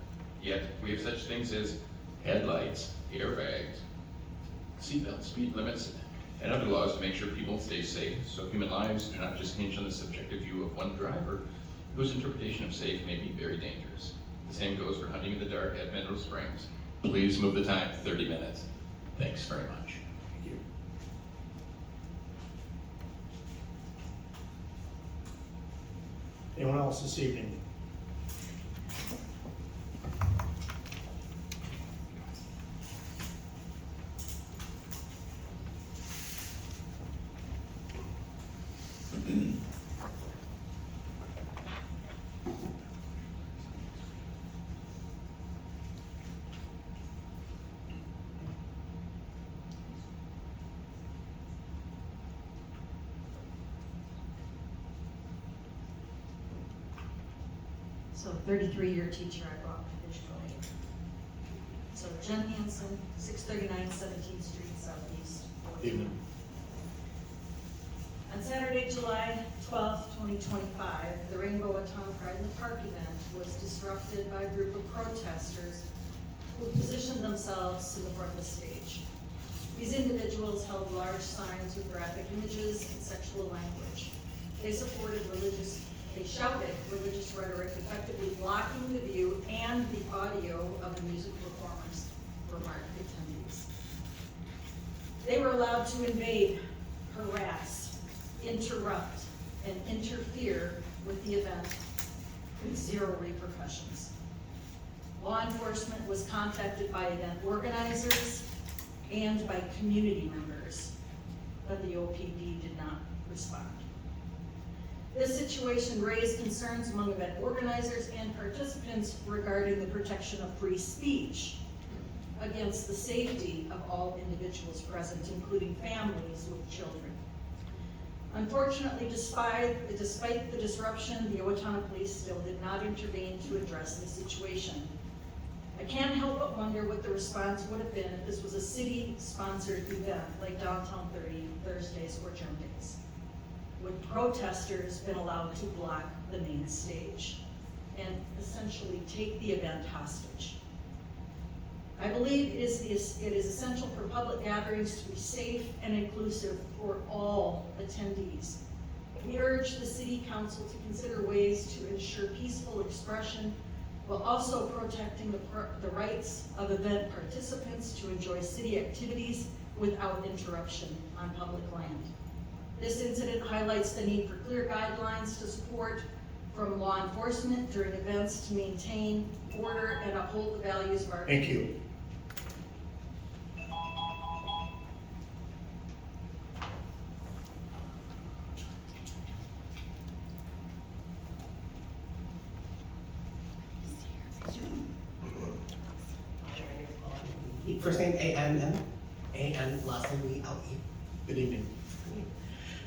W: Yet, we have such things as headlights, airbags, seatbelts, speed limits, and other laws to make sure people stay safe, so human lives do not just hinge on the subjective view of one driver, whose interpretation of safe may be very dangerous. The same goes for hunting in the dark at Minnow Springs. Please move the time to 30 minutes. Thanks very much.
A: Thank you. Anyone else this evening?
G: So 33-year teacher, I brought my visual aid. So Jen Hansen, 639 17th Street Southeast.
A: Evening.
G: On Saturday, July 12th, 2025, the Rainbowatonna Pride in the Park event was disrupted by a group of protesters who positioned themselves to the front of the stage. These individuals held large signs with graphic images and sexual language. They shouted religious rhetoric, effectively blocking the view and the audio of the music performers for market attendees. They were allowed to invade, harass, interrupt, and interfere with the event with zero repercussions. Law enforcement was contacted by event organizers and by community members, but the OPD did not respond. This situation raised concerns among event organizers and participants regarding the protection of free speech against the safety of all individuals present, including families with children. Unfortunately, despite the disruption, the Owatonna police still did not intervene to address the situation. I can't help but wonder what the response would have been if this was a city-sponsored event like Downtown 30 Thursdays or Gem Days. Would protesters been allowed to block the main stage and essentially take the event hostage? I believe it is essential for public gatherings to be safe and inclusive for all attendees. We urge the City Council to consider ways to ensure peaceful expression while also protecting the rights of event participants to enjoy city activities without interruption on public land. This incident highlights the need for clear guidelines to support from law enforcement during events to maintain order and uphold the values of our
A: Thank you.
H: First name A-N-N, A-N, last name E-L-E.
A: Good evening.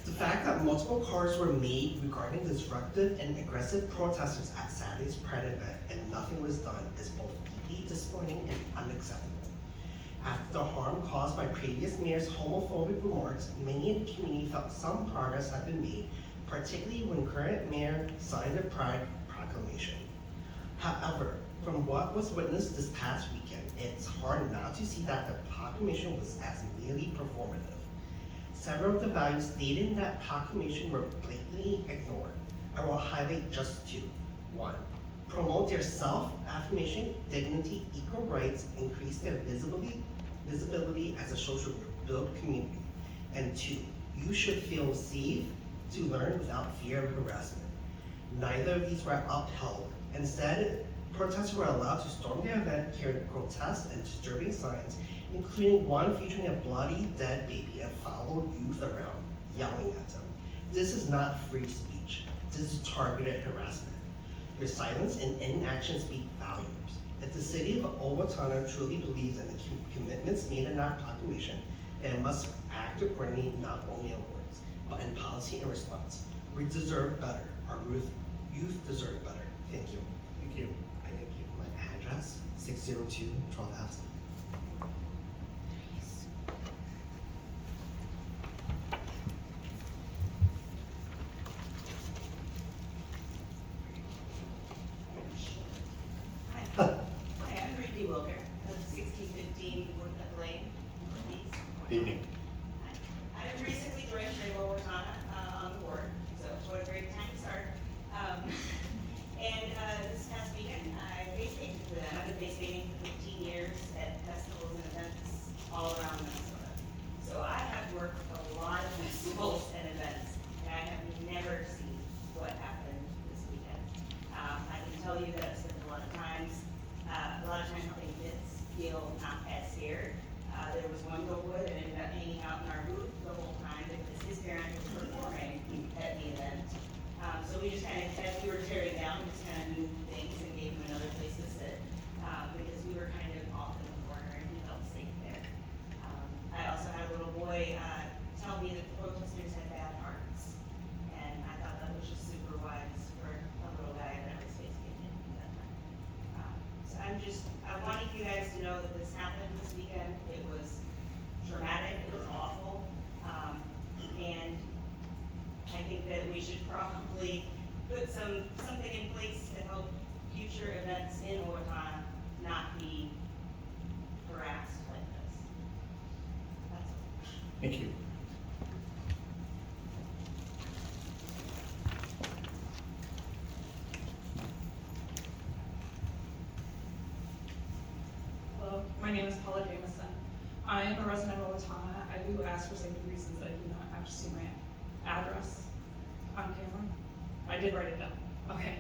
H: The fact that multiple calls were made regarding disruptive and aggressive protesters at Saturday's Pride event and nothing was done is both deeply disappointing and unacceptable. After the harm caused by previous mayor's homophobic remarks, many in the community felt some progress had been made, particularly when current mayor signed the Pride proclamation. However, from what was witnessed this past weekend, it's hard not to see that the proclamation was as merely performative. Several of the values stated in that proclamation were blatantly ignored. I will highlight just two. One, promote their self-affirmation, dignity, equal rights, increase their visibility as a social built community. And two, you should feel safe to learn without fear of harassment. Neither of these were upheld. Instead, Protesters were allowed to storm the event carrying grotesque and disturbing signs, including one featuring a bloody dead baby and followed youth around, yelling at them. This is not free speech. This is targeted harassment. Your silence and inaction speak volumes. If the city of Owatonna truly believes in the commitments made in our population, then it must act accordingly not only in words, but in policy and response. We deserve better. Our youth deserve better. Thank you.
A: Thank you.
H: I give you my address, 602 12th Avenue.
B: Hi, I'm Randy Wilker of 1615 Woodcut Lane, Northeast.
A: Evening.
B: I recently joined Rainbowatonna on the board, so what a great time to start. This past weekend, I face painted for them. I've been face painting for 15 years at festivals and events all around Minnesota. So I have worked a lot of festivals and events, and I have never seen what happened this weekend. I can tell you that I've spent a lot of time helping kids feel not as scared. There was one Goldwood and ended up hanging out in our booth the whole time because his parent was performing at the event. So we just kind of, as we were tearing down, we just kind of moved things and gave him another place to sit, because we were kind of off in the corner and he felt safe there. I also had a little boy, tell me that the protesters had bad hearts. And I thought that was just super wise for a little guy that I was face painting at that time. So I wanted you guys to know that this happened this weekend. It was traumatic, it was awful. And I think that we should probably put something in place to help future events in Owatonna not be harassed like this. That's all.
A: Thank you.
K: Hello, my name is Paula Jameson. I am a resident of Owatonna. I do ask for safety reasons that I do not have to see my address on camera. I did write it down. Okay,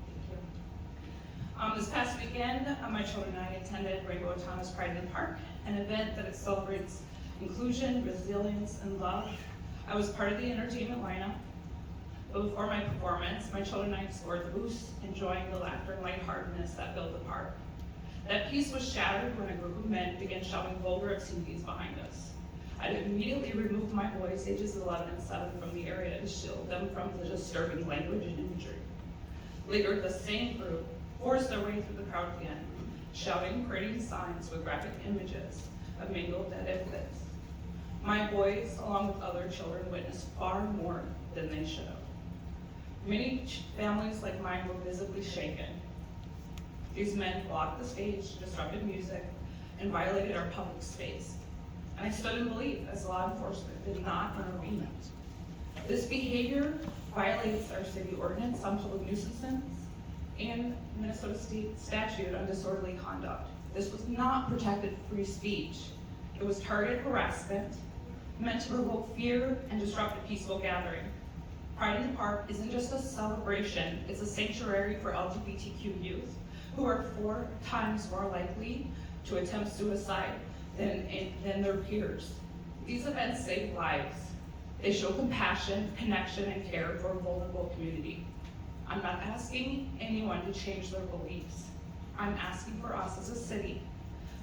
K: thank you. This past weekend, my children and I attended Rainbowatonna's Pride in the Park, an event that celebrates inclusion, resilience, and love. I was part of the entertainment lineup. But before my performance, my children and I explored the booths, enjoying the laughter and lightheartedness that filled the park. That peace was shattered when a group of men began shouting vulgar obscenities behind us. I immediately removed my boys, ages 11 and 7, from the area to shield them from the disturbing language and imagery. Later, the same group forced their way through the crowd again, shouting, parading signs with graphic images of mangled dead infants. My boys, along with other children, witnessed far more than they should have. Many families like mine were visibly shaken. These men blocked the stage, disrupted music, and violated our public space. And I stood in belief as law enforcement did not intervene. This behavior violates our city ordinance on public nuisances and Minnesota state statute on disorderly conduct. This was not protected free speech. It was targeted harassment meant to provoke fear and disrupt a peaceful gathering. Pride in the Park isn't just a celebration, it's a sanctuary for LGBTQ youth who are 4 times more likely to attempt suicide than their peers. These events save lives. They show compassion, connection, and care for a vulnerable community. I'm not asking anyone to change their beliefs. I'm asking for us as a city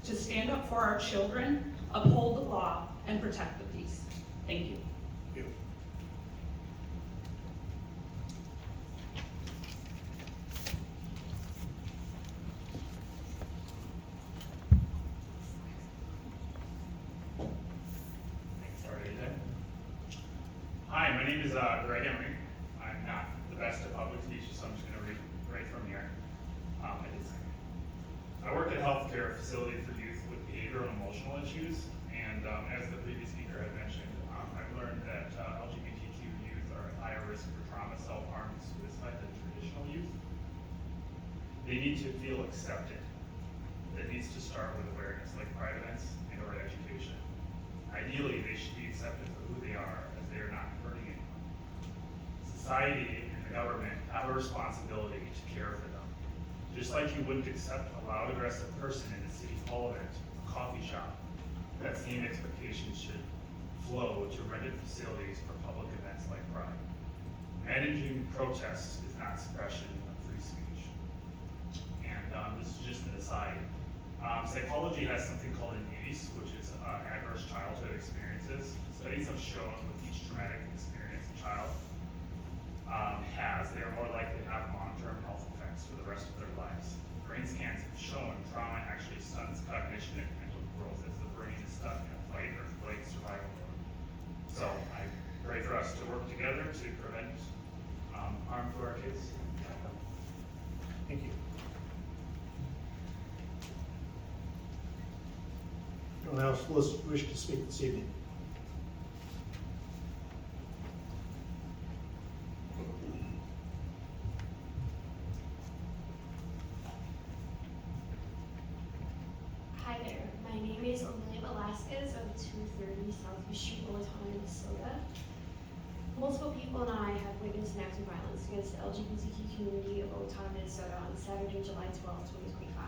K: to stand up for our children, uphold the law, and protect the peace. Thank you.
A: Thank you.
L: Hi, my name is Greg Emery. I'm not the best at public speech, so I'm just going to read right from here. I work at a healthcare facility for youth with behavioral and emotional issues, and as the previous speaker had mentioned, I've learned that LGBTQ youth are at higher risk for trauma, self-harm, and suicide than traditional youth. They need to feel accepted. That needs to start with awareness, like pride events and or education. Ideally, they should be accepted for who they are, as they are not hurting anyone. Society and the government have a responsibility to care for them. Just like you wouldn't accept a loud, aggressive person in a city hall event, a coffee shop, that same expectation should flow to rented facilities for public events like Pride. Managing protests is not suppression of free speech. And this is just an aside. Psychology has something called an ACE, which is adverse childhood experiences. Studies have shown with each traumatic experience a child has, they are more likely to have long-term health effects for the rest of their lives. Brain scans have shown trauma actually stunts cognition and mental growth as the brain is stuck in a fight or flight survival mode. So I pray for us to work together to prevent harm to our kids.
A: Thank you. Anyone else wish to speak this evening?
U: Hi there, my name is Amelia Velasquez of 230 Southview Street, Owatonna, Minnesota. Multiple people and I have witnessed an act of violence against the LGBTQ community of Owatonna, Minnesota on Saturday, July 12, 2025.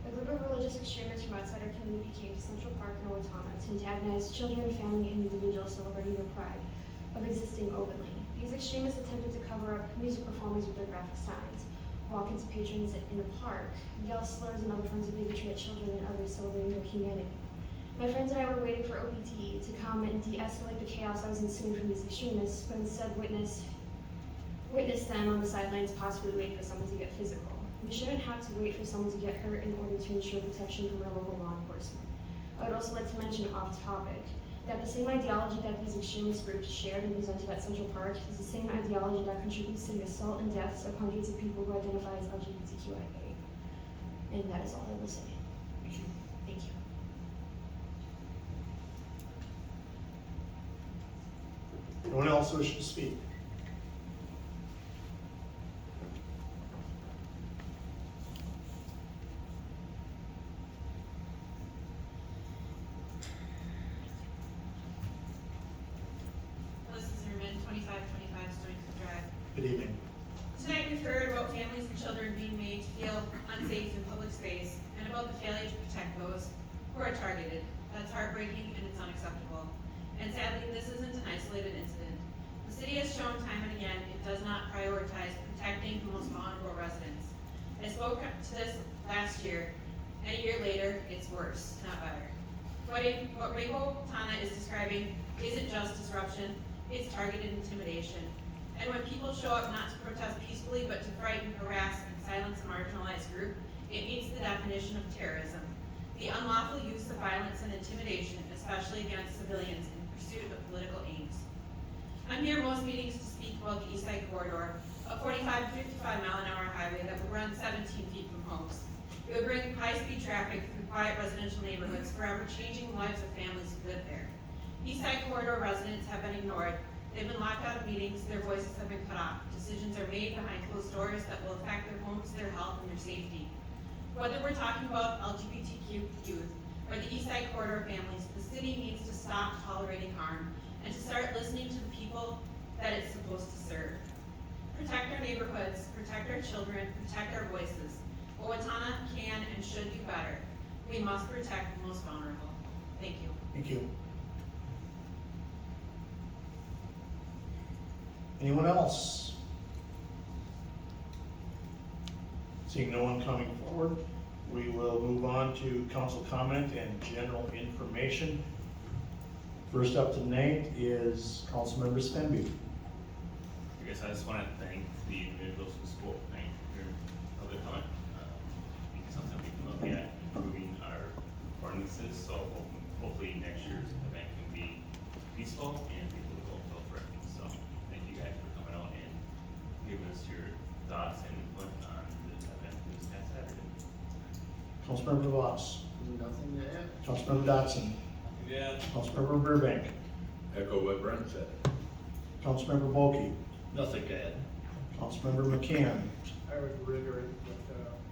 U: A group of religious extremists from outside our community came to Central Park in Owatonna to antagonize children, family, and individuals celebrating their pride of existing openly. These extremists attempted to cover up music performers with their graphic signs, walk into patrons in the park, yell slurs and other forms of bigotry at children and others celebrating their humanity. My friends and I were waiting for OPT to come and de-escalate the chaos that was ensuing from these extremists, but instead witnessed them on the sidelines, possibly waiting for someone to get physical. We shouldn't have to wait for someone to get hurt in order to ensure protection from our local law enforcement. I would also like to mention off topic that the same ideology that these extremist groups shared and presented at Central Park is the same ideology that contributes to the assault and deaths of hundreds of people who identify as LGBTQIA. And that is all I will say.
A: Thank you.
U: Thank you.
A: Anyone else wish to speak?
J: Melissa Zimmerman, 2525 Stonington Drive.
A: Good evening.
J: Tonight we've heard about families and children being made to feel unsafe in public space and about the failure to protect those who are targeted. That's heartbreaking and it's unacceptable. And sadly, this isn't an isolated incident. The city has shown time and again it does not prioritize protecting the most vulnerable residents. I spoke to this last year, and a year later, it's worse, not better. What Rainbowatonna is describing isn't just disruption, it's targeted intimidation. And when people show up not to protest peacefully, but to frighten, harass, and silence a marginalized group, it meets the definition of terrorism. The unlawful use of violence and intimidation, especially against civilians in pursuit of political aims. I'm here most meetings to speak about the East Side Corridor, a 45 to 55 mile an hour highway that would run 17 feet from homes. It would bring high-speed traffic through quiet residential neighborhoods, forever changing the lives of families who live there. East Side Corridor residents have been ignored. They've been locked out of meetings, their voices have been cut off. Decisions are made behind closed doors that will affect their homes, their health, and their safety. Whether we're talking about LGBTQ youth or the East Side Corridor families, the city needs to stop tolerating harm and to start listening to the people that it's supposed to serve. Protect our neighborhoods, protect our children, protect our voices. Owatonna can and should do better. We must protect the most vulnerable. Thank you.
A: Thank you. Anyone else? Seeing no one coming forward, we will move on to council comment and general information. First up tonight is Councilmember Spenby.
C: I guess I just want to thank the individuals who spoke tonight for your public comment. Because something we can look at improving our ordinances, so hopefully next year's event can be peaceful and people will feel threatened. So thank you guys for coming out and giving us your thoughts and input on this event this past Saturday.
A: Councilmember Voss.
F: Nothing to add.
A: Councilmember Dotson.
N: Yeah.
A: Councilmember Burbank.
N: Echo what Brent said.
A: Councilmember Bulkey.
N: Nothing to add.
A: Councilmember McCann.
O: I would reiterate what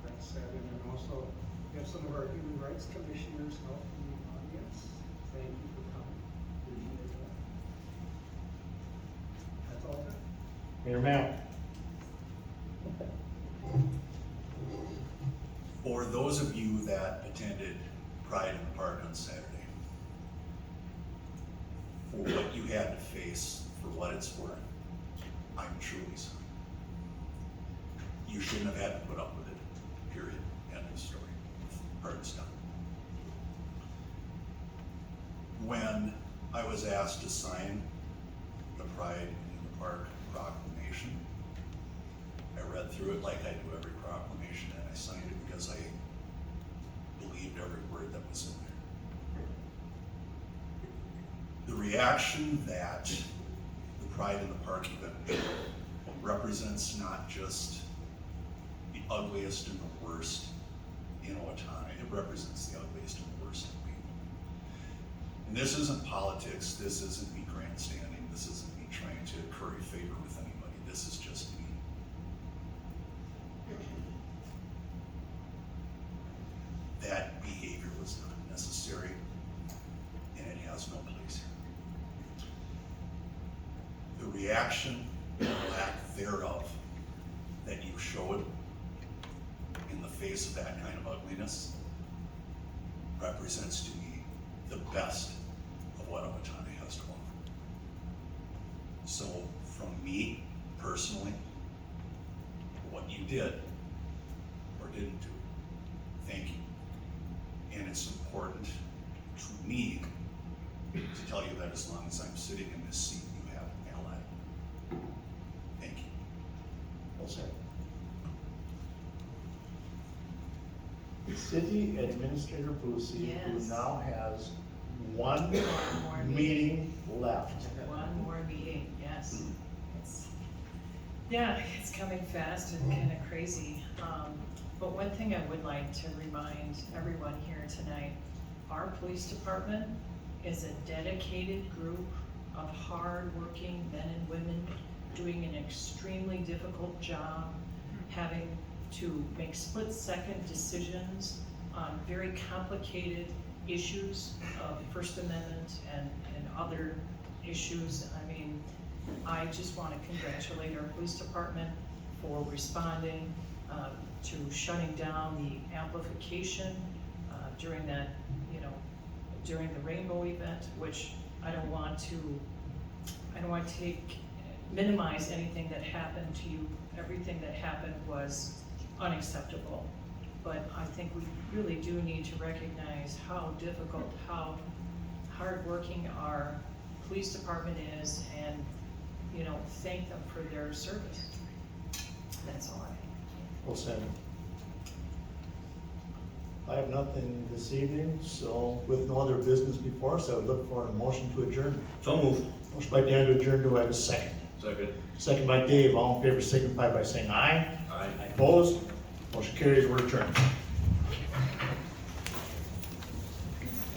O: Brent said, and then also we have some of our human rights commissioners out in the audience. Thank you for coming. Appreciate that. That's all I have.
A: Mayor Mount. those of you that attended Pride in the Park on Saturday, for what you had to face, for what it's worth, I'm truly sorry. You shouldn't have had to put up with it, period, end of story. Part's done. When I was asked to sign the Pride in the Park proclamation, I read through it like I do every proclamation, and I signed it because I believed every word that was in there. The reaction that the Pride in the Park event represents not just the ugliest and the worst in Owatonna, it represents the ugliest and the worst in people. And this isn't politics, this isn't me grandstanding, this isn't me trying to curry favor with anybody, this is just me. That behavior was not necessary, and it has no place here. The reaction, or lack thereof, that you showed in the face of that kind of ugliness represents to me the best of what Owatonna has to offer. So from me personally, what you did or didn't do, thank you. And it's important to me to tell you that as long as I'm sitting in this seat, you have an ally. Thank you.
I: Well said. City Administrator Boosie, who
G: Yes.
I: now has one
G: more
I: meeting left.
G: One more meeting, yes. It's coming fast and kind of crazy. But one thing I would like to remind everyone here tonight, our police department is a dedicated group of hard-working men and women doing an extremely difficult job, having to make split-second decisions on very complicated issues of First Amendment and other issues. I mean, I just want to congratulate our police department for responding to shutting down the amplification during that, during the Rainbow event, which I don't want to minimize anything that happened to you. Everything that happened was unacceptable. But I think we really do need to recognize how difficult, how hardworking our police department is, and, thank them for their service. That's all I have.
I: Well said. I have nothing this evening, so with no other business before us, I would look for a motion to adjourn.
N: So moved.
I: Motion by Dan to adjourn, do I have a second?
N: Second.
I: Second by Dave, all in favor signify by saying aye.
N: Aye.
I: Opposed? Motion carries, we're adjourned.